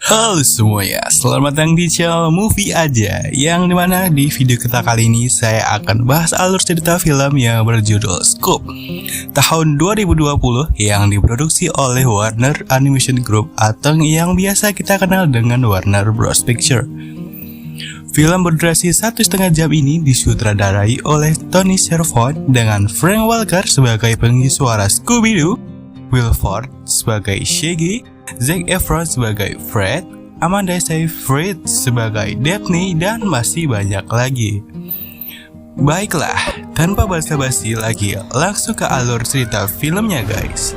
Halo semuanya, selamat datang di channel Movie Aja. Yang dimana di video kita kali ini saya akan bahas alur cerita film yang berjudul Scoop tahun 2020 yang diproduksi oleh Warner Animation Group atau yang biasa kita kenal dengan Warner Bros Picture. Film berdurasi 1,5 jam ini disutradarai oleh Tony Servon dengan Frank Welker sebagai pengisi suara Scooby-Doo, Will Forte sebagai Shaggy, Zac Efron sebagai Fred, Amanda Seyfried sebagai Daphne, dan masih banyak lagi. Baiklah, tanpa basa-basi lagi, langsung ke alur cerita filmnya guys.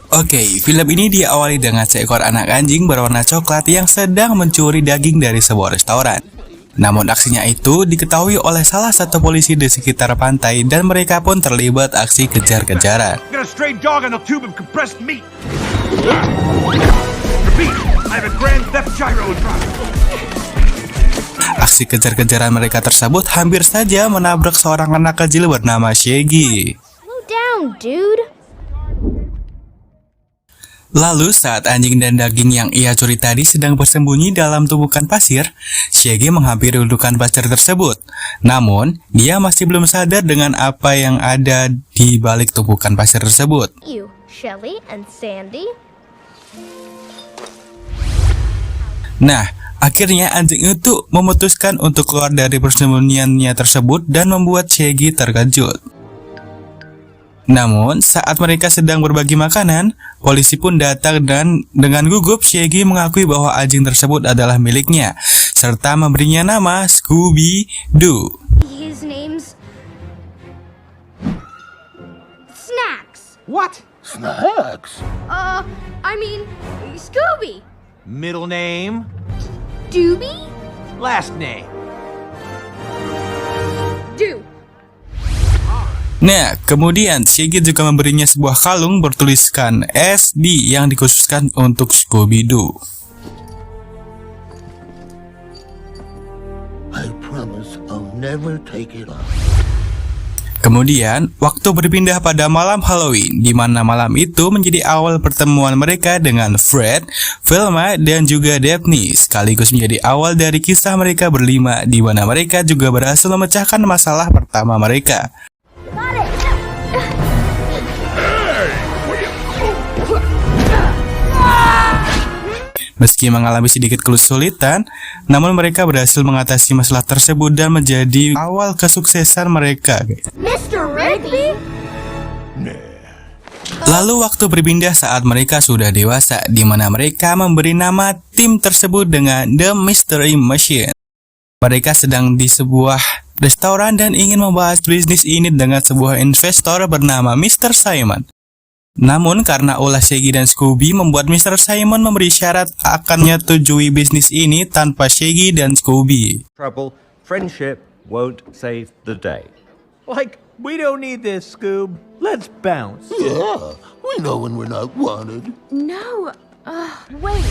Oke, film ini diawali dengan seekor anak anjing berwarna coklat yang sedang mencuri daging dari sebuah restoran. Namun aksinya itu diketahui oleh salah satu polisi di sekitar pantai dan mereka pun terlibat aksi kejar-kejaran. Aksi kejar-kejaran mereka tersebut hampir saja menabrak seorang anak kecil bernama Shaggy. Slow down, dude. Lalu saat anjing dan daging yang ia curi tadi sedang bersembunyi dalam tumpukan pasir, Shaggy menghampiri gundukan pasir tersebut. Namun, dia masih belum sadar dengan apa yang ada di balik tumpukan pasir tersebut. You, Shelly and Sandy. Nah, akhirnya anjing itu memutuskan untuk keluar dari persembunyiannya tersebut dan membuat Shaggy terkejut. Namun, saat mereka sedang berbagi makanan, polisi pun datang dan dengan gugup Shaggy mengakui bahwa anjing tersebut adalah miliknya, serta memberinya nama Scooby-Doo. His name's Snacks. What? Snacks? I mean, Scooby. Middle name? Dooby? Last name? Doo. Nah, kemudian Shaggy juga memberinya sebuah kalung bertuliskan SD yang dikhususkan untuk Scooby-Doo. I promise I'll never take it off. Kemudian, waktu berpindah pada malam Halloween, di mana malam itu menjadi awal pertemuan mereka dengan Fred, Velma, dan juga Daphne, sekaligus menjadi awal dari kisah mereka berlima, di mana mereka juga berhasil memecahkan masalah pertama mereka. Meski mengalami sedikit kesulitan, namun mereka berhasil mengatasi masalah tersebut dan menjadi awal kesuksesan mereka. Mr. Rigby? Lalu waktu berpindah saat mereka sudah dewasa, di mana mereka memberi nama tim tersebut dengan The Mystery Machine. Mereka sedang di sebuah restoran dan ingin membahas bisnis ini dengan sebuah investor bernama Mr. Simon. Namun karena ulah Shaggy dan Scooby membuat Mr. Simon memberi syarat akan menyetujui bisnis ini tanpa Shaggy dan Scooby. Trouble, friendship won't save the day. Like, we don't need this, Scoob. Let's bounce. Yeah, we know when we're not wanted. No. Wait.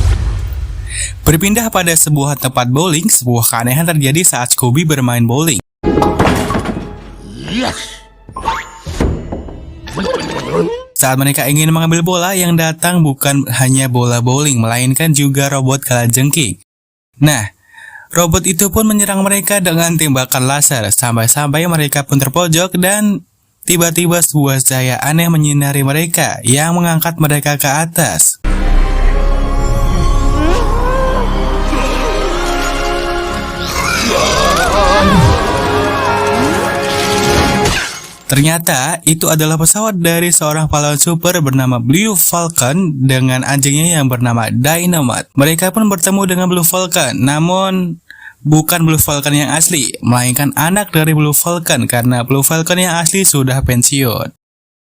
Berpindah pada sebuah tempat bowling, sebuah keanehan terjadi saat Scooby bermain bowling. Yes! Saat mereka ingin mengambil bola, yang datang bukan hanya bola bowling, melainkan juga robot kalajengking. Nah, robot itu pun menyerang mereka dengan tembakan laser, sampai-sampai mereka pun terpojok dan tiba-tiba sebuah cahaya aneh menyinari mereka yang mengangkat mereka ke atas. Ternyata itu adalah pesawat dari seorang pahlawan super bernama Blue Falcon dengan anjingnya yang bernama Dynamite. Mereka pun bertemu dengan Blue Falcon, namun bukan Blue Falcon yang asli, melainkan anak dari Blue Falcon karena Blue Falcon yang asli sudah pensiun.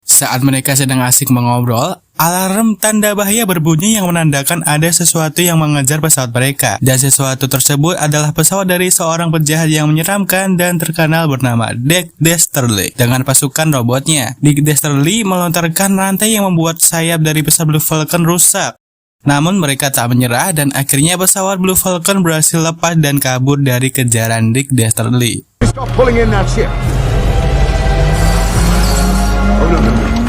Saat mereka sedang asik mengobrol, alarm tanda bahaya berbunyi yang menandakan ada sesuatu yang mengejar pesawat mereka. Dan sesuatu tersebut adalah pesawat dari seorang penjahat yang menyeramkan dan terkenal bernama Dick Dastardly dengan pasukan robotnya. Dick Dastardly melontarkan rantai yang membuat sayap dari pesawat Blue Falcon rusak. Namun mereka tak menyerah dan akhirnya pesawat Blue Falcon berhasil lepas dan kabur dari kejaran Dick Dastardly. Stop pulling in that ship. Oh, no.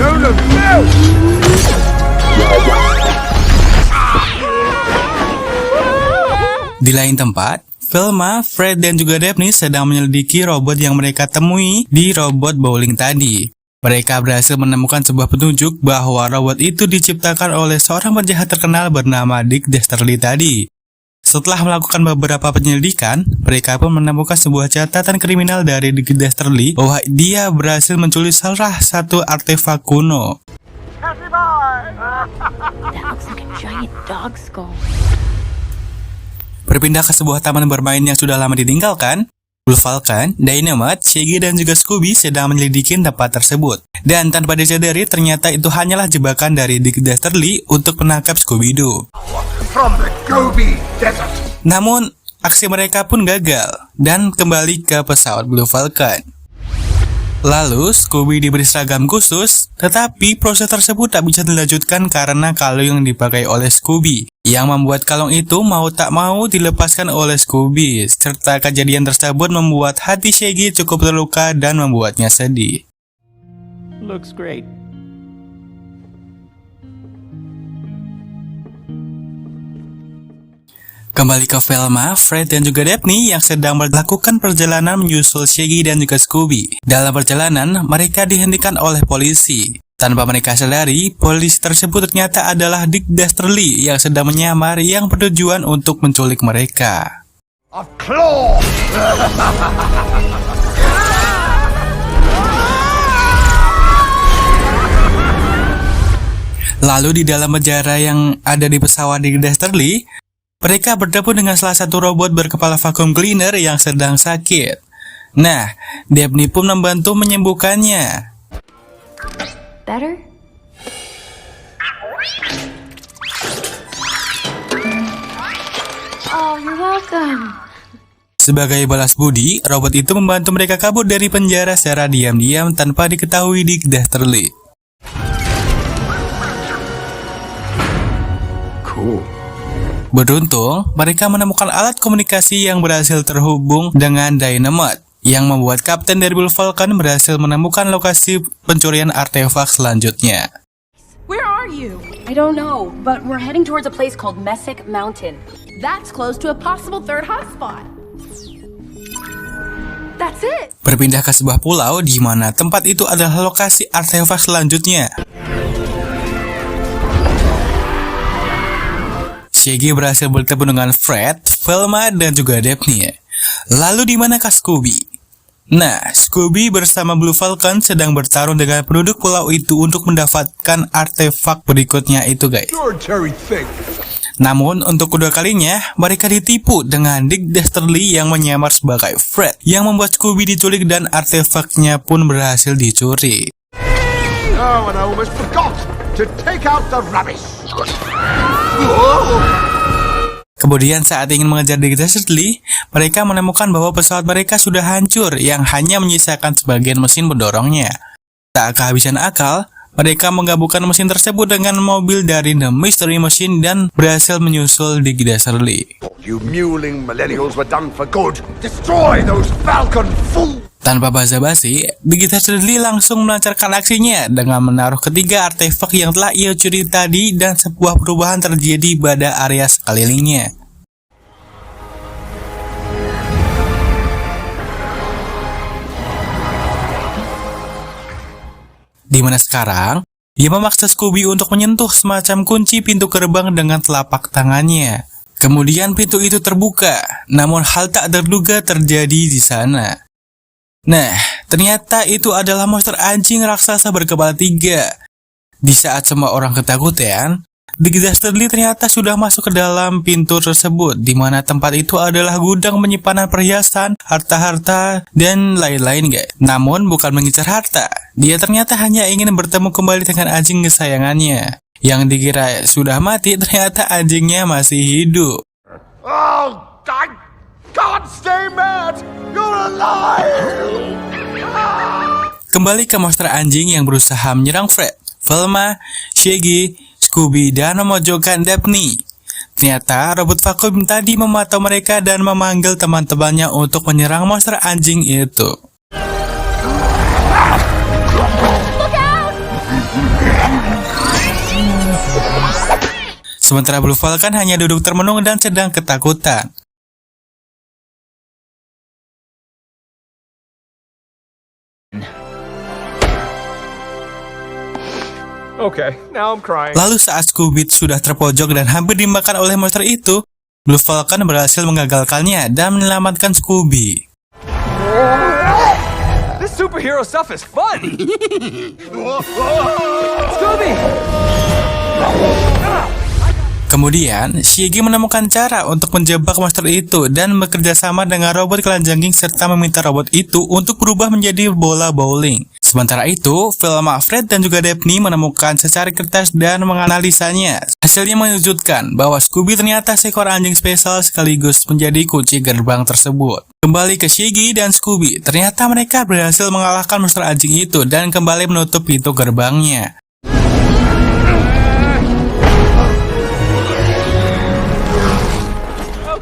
Di lain tempat, Velma, Fred, dan juga Daphne sedang menyelidiki robot yang mereka temui di robot bowling tadi. Mereka berhasil menemukan sebuah petunjuk bahwa robot itu diciptakan oleh seorang penjahat terkenal bernama Dick Dastardly tadi. Setelah melakukan beberapa penyelidikan, mereka pun menemukan sebuah catatan kriminal dari Dick Dastardly bahwa dia berhasil menculik salah satu artefak kuno. That looks like a giant dog skull. Berpindah ke sebuah taman bermain yang sudah lama ditinggalkan, Blue Falcon, Dynamite, Shaggy, dan juga Scooby sedang menyelidiki tempat tersebut. Dan tanpa disadari, ternyata itu hanyalah jebakan dari Dick Dastardly untuk menangkap Scooby-Doo. From the Gobi Desert. Namun, aksi mereka pun gagal dan kembali ke pesawat Blue Falcon. Lalu, Scooby diberi seragam khusus, tetapi proses tersebut tak bisa dilanjutkan karena kalung yang dipakai oleh Scooby, yang membuat kalung itu mau tak mau dilepaskan oleh Scooby, serta kejadian tersebut membuat hati Shaggy cukup terluka dan membuatnya sedih. Looks great. Kembali ke Velma, Fred, dan juga Daphne yang sedang melakukan perjalanan menyusul Shaggy dan juga Scooby. Dalam perjalanan, mereka dihentikan oleh polisi. Tanpa mereka sadari, polisi tersebut ternyata adalah Dick Dastardly yang sedang menyamar yang bertujuan untuk menculik mereka. A claw. Lalu di dalam penjara yang ada di pesawat Dick Dastardly, mereka bertemu dengan salah satu robot berkepala vacuum cleaner yang sedang sakit. Nah, Daphne pun membantu menyembuhkannya. Better? Oh, you're welcome. Sebagai balas budi, robot itu membantu mereka kabur dari penjara secara diam-diam tanpa diketahui Dick Dastardly. Cool. Beruntung, mereka menemukan alat komunikasi yang berhasil terhubung dengan Dynamite, yang membuat Kapten dari Blue Falcon berhasil menemukan lokasi pencurian artefak selanjutnya. Where are you? I don't know, but we're heading towards a place called Messick Mountain. That's close to a possible third hotspot. That's it. Berpindah ke sebuah pulau di mana tempat itu adalah lokasi artefak selanjutnya. Shaggy berhasil bertemu dengan Fred, Velma, dan juga Daphne. Lalu di manakah Scooby? Nah, Scooby bersama Blue Falcon sedang bertarung dengan penduduk pulau itu untuk mendapatkan artefak berikutnya itu, guys. Namun, untuk kedua kalinya, mereka ditipu dengan Dick Dastardly yang menyamar sebagai Fred, yang membuat Scooby diculik dan artefaknya pun berhasil dicuri. Oh, and I almost forgot to take out the rubbish. Kemudian saat ingin mengejar Dick Dastardly, mereka menemukan bahwa pesawat mereka sudah hancur yang hanya menyisakan sebagian mesin pendorongnya. Tak kehabisan akal, mereka menggabungkan mesin tersebut dengan mobil dari The Mystery Machine dan berhasil menyusul Dick Dastardly. You mewling millennials were done for good. Destroy those Falcon fools. Tanpa basa-basi, Dick Dastardly langsung melancarkan aksinya dengan menaruh ketiga artefak yang telah ia curi tadi dan sebuah perubahan terjadi pada area sekelilingnya. Di mana sekarang, dia memaksa Scooby untuk menyentuh semacam kunci pintu gerbang dengan telapak tangannya. Kemudian pintu itu terbuka, namun hal tak terduga terjadi di sana. Nah, ternyata itu adalah monster anjing raksasa berkepala 3. Di saat semua orang ketakutan, Dick Dastardly ternyata sudah masuk ke dalam pintu tersebut, di mana tempat itu adalah gudang penyimpanan perhiasan, harta-harta, dan lain-lain, guys. Namun bukan mengincar harta, dia ternyata hanya ingin bertemu kembali dengan anjing kesayangannya. Yang dikira sudah mati, ternyata anjingnya masih hidup. Oh, I can't stay mad. You're alive. Kembali ke monster anjing yang berusaha menyerang Fred, Velma, Shaggy, Scooby, dan memojokkan Daphne. Ternyata robot vakum tadi memantau mereka dan memanggil teman-temannya untuk menyerang monster anjing itu. Look out! Sementara Blue Falcon hanya duduk termenung dan sedang ketakutan. Okay, now I'm crying. Lalu saat Scooby sudah terpojok dan hampir dimakan oleh monster itu, Blue Falcon berhasil menggagalkannya dan menyelamatkan Scooby. This superhero stuff is fun. Scooby! Kemudian, Shiggy menemukan cara untuk menjebak monster itu dan bekerja sama dengan robot kelanjangking serta meminta robot itu untuk berubah menjadi bola bowling. Sementara itu, Velma, Fred, dan juga Daphne menemukan secari kertas dan menganalisanya. Hasilnya mengejutkan bahwa Scooby ternyata seekor anjing spesial sekaligus menjadi kunci gerbang tersebut. Kembali ke Shiggy dan Scooby, ternyata mereka berhasil mengalahkan monster anjing itu dan kembali menutup pintu gerbangnya.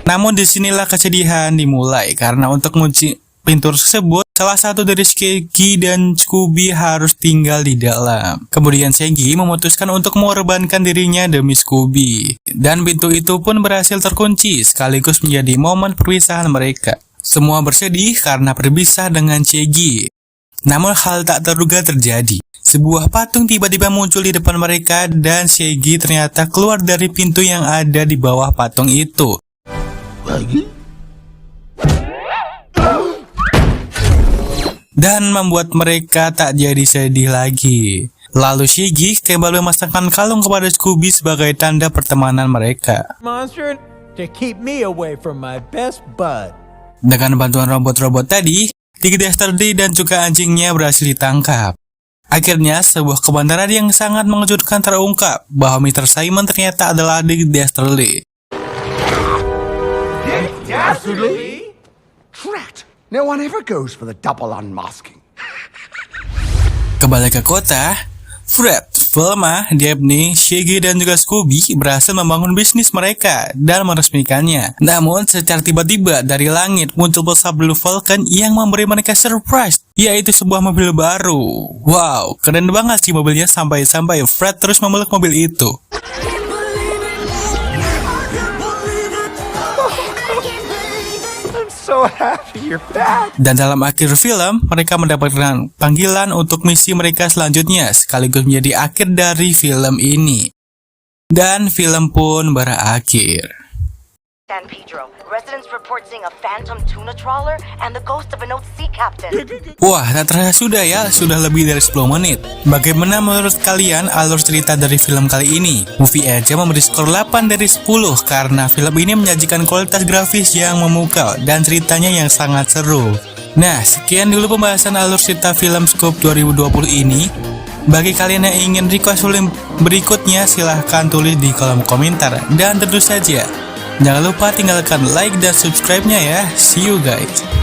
Namun disinilah kesedihan dimulai karena untuk mengunci pintu tersebut, salah satu dari Shiggy dan Scooby harus tinggal di dalam. Kemudian Shiggy memutuskan untuk mengorbankan dirinya demi Scooby. Dan pintu itu pun berhasil terkunci sekaligus menjadi momen perpisahan mereka. Semua bersedih karena berpisah dengan Shiggy. Namun hal tak terduga terjadi. Sebuah patung tiba-tiba muncul di depan mereka dan Shiggy ternyata keluar dari pintu yang ada di bawah patung itu. Dan membuat mereka tak jadi sedih lagi. Lalu Shiggy kembali memasangkan kalung kepada Scooby sebagai tanda pertemanan mereka. Monster to keep me away from my best bud. Dengan bantuan robot-robot tadi, Dick Dastardly dan juga anjingnya berhasil ditangkap. Akhirnya, sebuah kebenaran yang sangat mengejutkan terungkap bahwa Mr. Simon ternyata adalah Dick Dastardly. Dastardly? Drat! No one ever goes for the double unmasking. Kembali ke kota, Fred, Velma, Daphne, Shiggy, dan juga Scooby berhasil membangun bisnis mereka dan meresmikannya. Namun, secara tiba-tiba dari langit muncul pesawat Blue Falcon yang memberi mereka surprise, yaitu sebuah mobil baru. Wow, keren banget sih mobilnya sampai-sampai Fred terus memeluk mobil itu. So happy you're back. Dan dalam akhir film, mereka mendapatkan panggilan untuk misi mereka selanjutnya, sekaligus menjadi akhir dari film ini. Dan film pun berakhir. San Pedro, residents report seeing a phantom tuna trawler and the ghost of an old sea captain. Wah, tak terasa sudah lebih dari 10 menit. Bagaimana menurut kalian alur cerita dari film kali ini? Movie aja memberi skor 8 dari 10 karena film ini menyajikan kualitas grafis yang memukau dan ceritanya yang sangat seru. Nah, sekian dulu pembahasan alur cerita film Scoob 2020 ini. Bagi kalian yang ingin request film berikutnya, silahkan tulis di kolom komentar. Dan tentu saja, jangan lupa tinggalkan like dan subscribe-nya ya. See you guys.